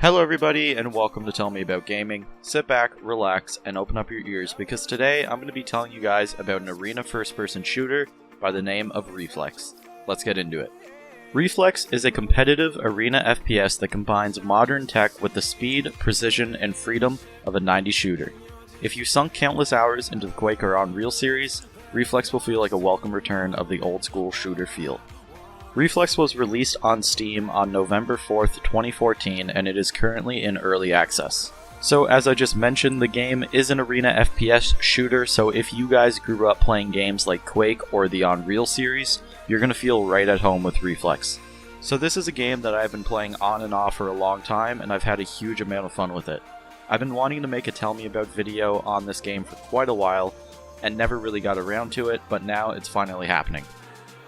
Hello everybody and welcome to Tell Me About Gaming. Sit back, relax, and open up your ears because today I'm going to be telling you guys about an arena first-person shooter by the name of Reflex. Let's get into it. Reflex is a competitive arena FPS that combines modern tech with the speed, precision, and freedom of a 90s shooter. If you sunk countless hours into the Quake or Unreal series, Reflex will feel like a welcome return of the old-school shooter feel. Reflex was released on Steam on November 4th, 2014, and it is currently in early access. So as I just mentioned, the game is an arena FPS shooter, so if you guys grew up playing games like Quake or the Unreal series, you're going to feel right at home with Reflex. So this is a game that I've been playing on and off for a long time, and I've had a huge amount of fun with it. I've been wanting to make a Tell Me About video on this game for quite a while, and never really got around to it, but now it's finally happening.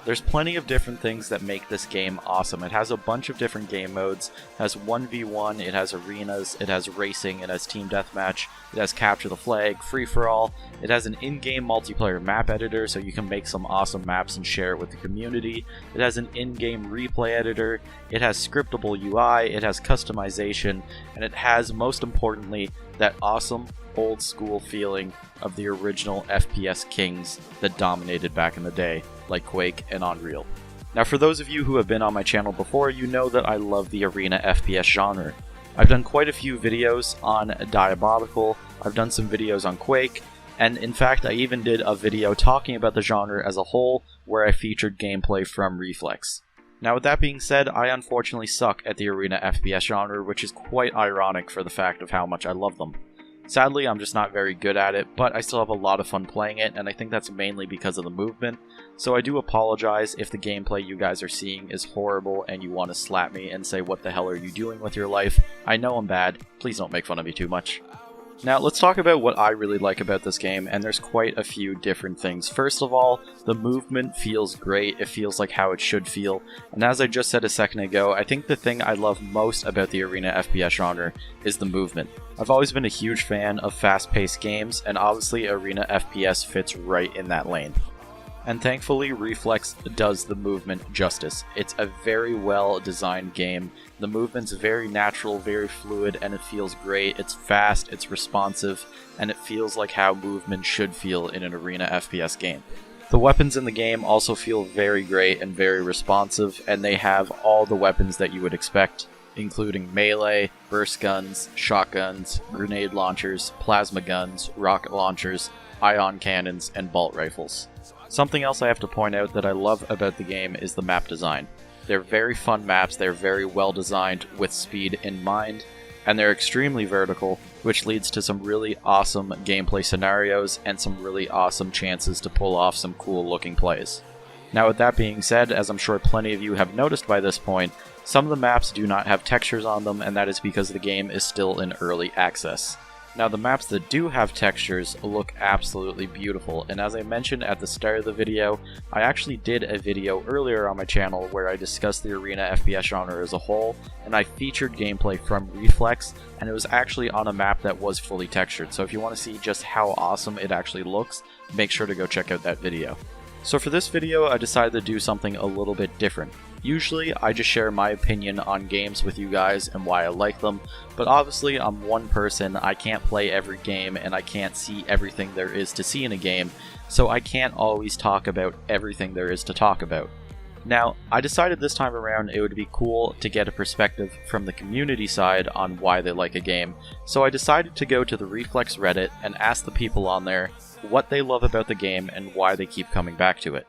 There's plenty of different things that make this game awesome. It has a bunch of different game modes. It has 1v1, it has arenas, it has racing, it has team deathmatch, it has capture the flag, free-for-all. It has an in-game multiplayer map editor so you can make some awesome maps and share it with the community. It has an in-game replay editor, it has scriptable UI, it has customization, and it has, most importantly, that awesome old school feeling of the original FPS kings that dominated back in the day, like Quake and Unreal. Now for those of you who have been on my channel before, you know that I love the arena FPS genre. I've done quite a few videos on Diabolical, I've done some videos on Quake, and in fact I even did a video talking about the genre as a whole where I featured gameplay from Reflex. Now with that being said, I unfortunately suck at the arena FPS genre, which is quite ironic for the fact of how much I love them. Sadly, I'm just not very good at it, but I still have a lot of fun playing it, and I think that's mainly because of the movement, so I do apologize if the gameplay you guys are seeing is horrible and you want to slap me and say what the hell are you doing with your life. I know I'm bad, please don't make fun of me too much. Now let's talk about what I really like about this game, and there's quite a few different things. First of all, the movement feels great, it feels like how it should feel, and as I just said a second ago, I think the thing I love most about the arena FPS genre is the movement. I've always been a huge fan of fast-paced games, and obviously arena FPS fits right in that lane. And thankfully, Reflex does the movement justice. It's a very well-designed game. The movement's very natural, very fluid, and it feels great. It's fast, it's responsive, and it feels like how movement should feel in an arena FPS game. The weapons in the game also feel very great and very responsive, and they have all the weapons that you would expect, including melee, burst guns, shotguns, grenade launchers, plasma guns, rocket launchers, ion cannons, and bolt rifles. Something else I have to point out that I love about the game is the map design. They're very fun maps, they're very well designed with speed in mind, and they're extremely vertical, which leads to some really awesome gameplay scenarios and some really awesome chances to pull off some cool looking plays. Now with that being said, as I'm sure plenty of you have noticed by this point, some of the maps do not have textures on them, and that is because the game is still in early access. Now the maps that do have textures look absolutely beautiful, and as I mentioned at the start of the video, I actually did a video earlier on my channel where I discussed the arena FPS genre as a whole, and I featured gameplay from Reflex, and it was actually on a map that was fully textured, so if you want to see just how awesome it actually looks, make sure to go check out that video. So for this video, I decided to do something a little bit different. Usually, I just share my opinion on games with you guys and why I like them, but obviously I'm one person, I can't play every game and I can't see everything there is to see in a game, so I can't always talk about everything there is to talk about. Now, I decided this time around it would be cool to get a perspective from the community side on why they like a game, so I decided to go to the Reflex Reddit and ask the people on there what they love about the game and why they keep coming back to it.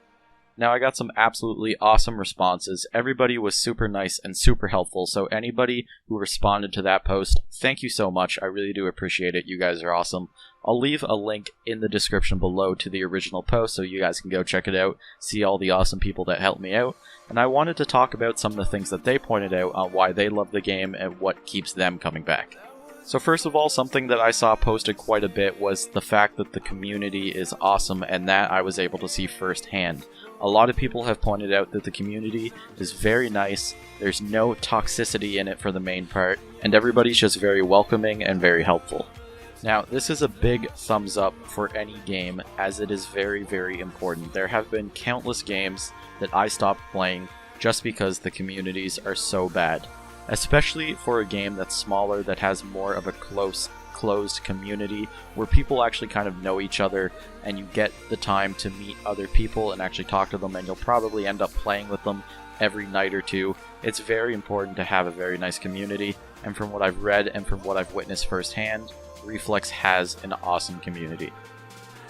Now I got some absolutely awesome responses. Everybody was super nice and super helpful, so anybody who responded to that post, thank you so much. I really do appreciate it. You guys are awesome. I'll leave a link in the description below to the original post so you guys can go check it out, see all the awesome people that helped me out, and I wanted to talk about some of the things that they pointed out on why they love the game and what keeps them coming back. So first of all, something that I saw posted quite a bit was the fact that the community is awesome, and that I was able to see firsthand. A lot of people have pointed out that the community is very nice, there's no toxicity in it for the main part, and everybody's just very welcoming and very helpful. Now, this is a big thumbs up for any game, as it is very, very important. There have been countless games that I stopped playing just because the communities are so bad. especially for a game that's smaller, that has more of a closed community where people actually kind of know each other, and you get the time to meet other people and actually talk to them, and you'll probably end up playing with them every night or two. It's very important to have a very nice community, and from what I've read and from what I've witnessed firsthand, Reflex has an awesome community.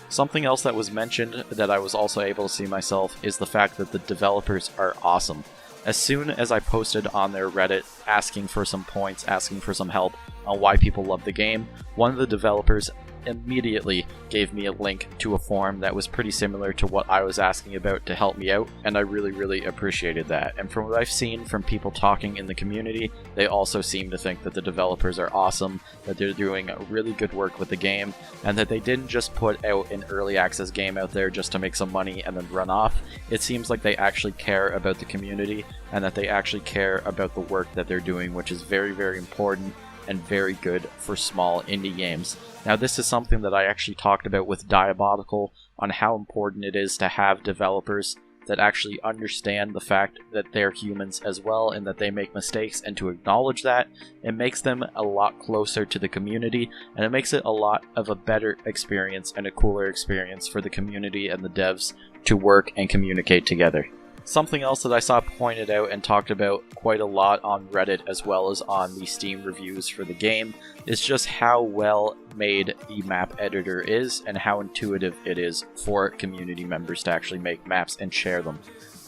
Something else that was mentioned that I was also able to see myself is the fact that the developers are awesome. As soon as I posted on their Reddit asking for some points, asking for some help on why people love the game, one of the developers immediately gave me a link to a forum that was pretty similar to what I was asking about to help me out, and I really appreciated that. And from what I've seen from people talking in the community, they also seem to think that the developers are awesome, that they're doing really good work with the game, and that they didn't just put out an early access game out there just to make some money and then run off. It seems like they actually care about the community, and that they actually care about the work that they're doing, which is very important and very good for small indie games. Now, this is something that I actually talked about with Diabolical on how important it is to have developers that actually understand the fact that they're humans as well and that they make mistakes, and to acknowledge that. It makes them a lot closer to the community, and it makes it a lot of a better experience and a cooler experience for the community and the devs to work and communicate together. Something else that I saw pointed out and talked about quite a lot on Reddit as well as on the Steam reviews for the game is just how well made the map editor is and how intuitive it is for community members to actually make maps and share them.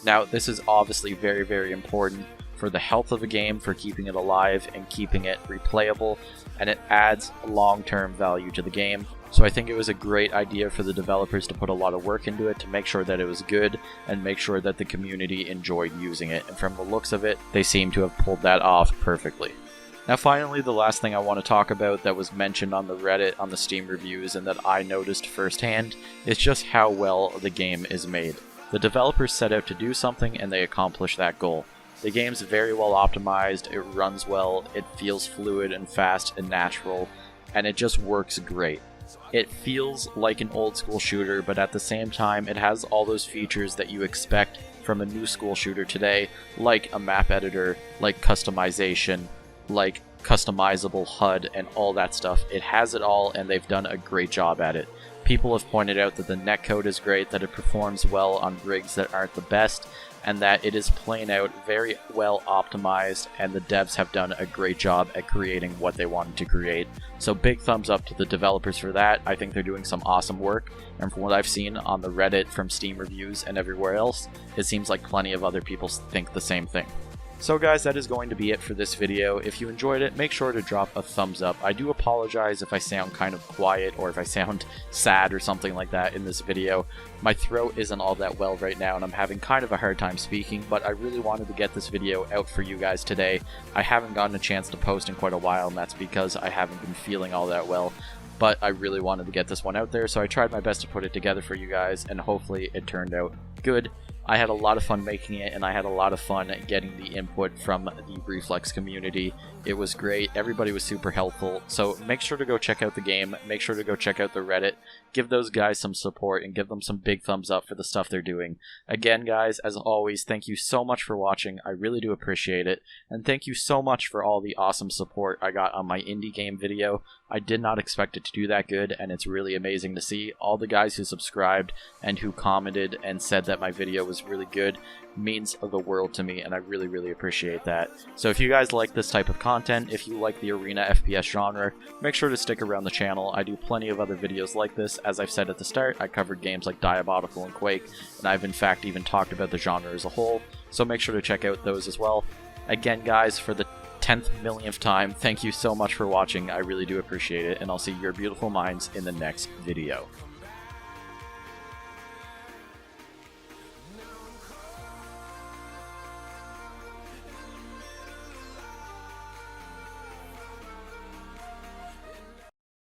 Now, this is obviously very important for the health of a game, for keeping it alive and keeping it replayable, and it adds long-term value to the game. So I think it was a great idea for the developers to put a lot of work into it to make sure that it was good and make sure that the community enjoyed using it. And from the looks of it, they seem to have pulled that off perfectly. Now finally, the last thing I want to talk about that was mentioned on the Reddit, on the Steam reviews, and that I noticed firsthand is just how well the game is made. The developers set out to do something and they accomplished that goal. The game's very well optimized, it runs well, it feels fluid and fast and natural, and it just works great. It feels like an old school shooter, but at the same time it has all those features that you expect from a new school shooter today, like a map editor, like customization, like customizable HUD and all that stuff. It has it all, and they've done a great job at it. People have pointed out that the netcode is great, that it performs well on rigs that aren't the best, and that it is plain out very well optimized, and the devs have done a great job at creating what they wanted to create. So big thumbs up to the developers for that. I think they're doing some awesome work, and from what I've seen on the Reddit, from Steam reviews and everywhere else, it seems like plenty of other people think the same thing. So guys, that is going to be it for this video. If you enjoyed it, make sure to drop a thumbs up. I do apologize if I sound kind of quiet or if I sound sad or something like that in this video. My throat isn't all that well right now and I'm having kind of a hard time speaking, but I really wanted to get this video out for you guys today. I haven't gotten a chance to post in quite a while, and that's because I haven't been feeling all that well. But I really wanted to get this one out there, so I tried my best to put it together for you guys, and hopefully it turned out good. I had a lot of fun making it, and I had a lot of fun getting the input from the Reflex community. It was great. Everybody was super helpful. So make sure to go check out the game. Make sure to go check out the Reddit. Give those guys some support and give them some big thumbs up for the stuff they're doing. Again, guys, as always, thank you so much for watching. I really do appreciate it. And thank you so much for all the awesome support I got on my indie game video. I did not expect it to do that good, and it's really amazing to see. All the guys who subscribed and who commented and said that my video was really good means the world to me, and I really appreciate that. So if you guys like this type of content, if you like the arena FPS genre, make sure to stick around the channel. I do plenty of other videos like this. As I've said at the start, I covered games like Diabolical and Quake, and I've in fact even talked about the genre as a whole, so make sure to check out those as well. Again, guys, for the 10th millionth time, thank you so much for watching. I really do appreciate it, and I'll see your beautiful minds in the next video.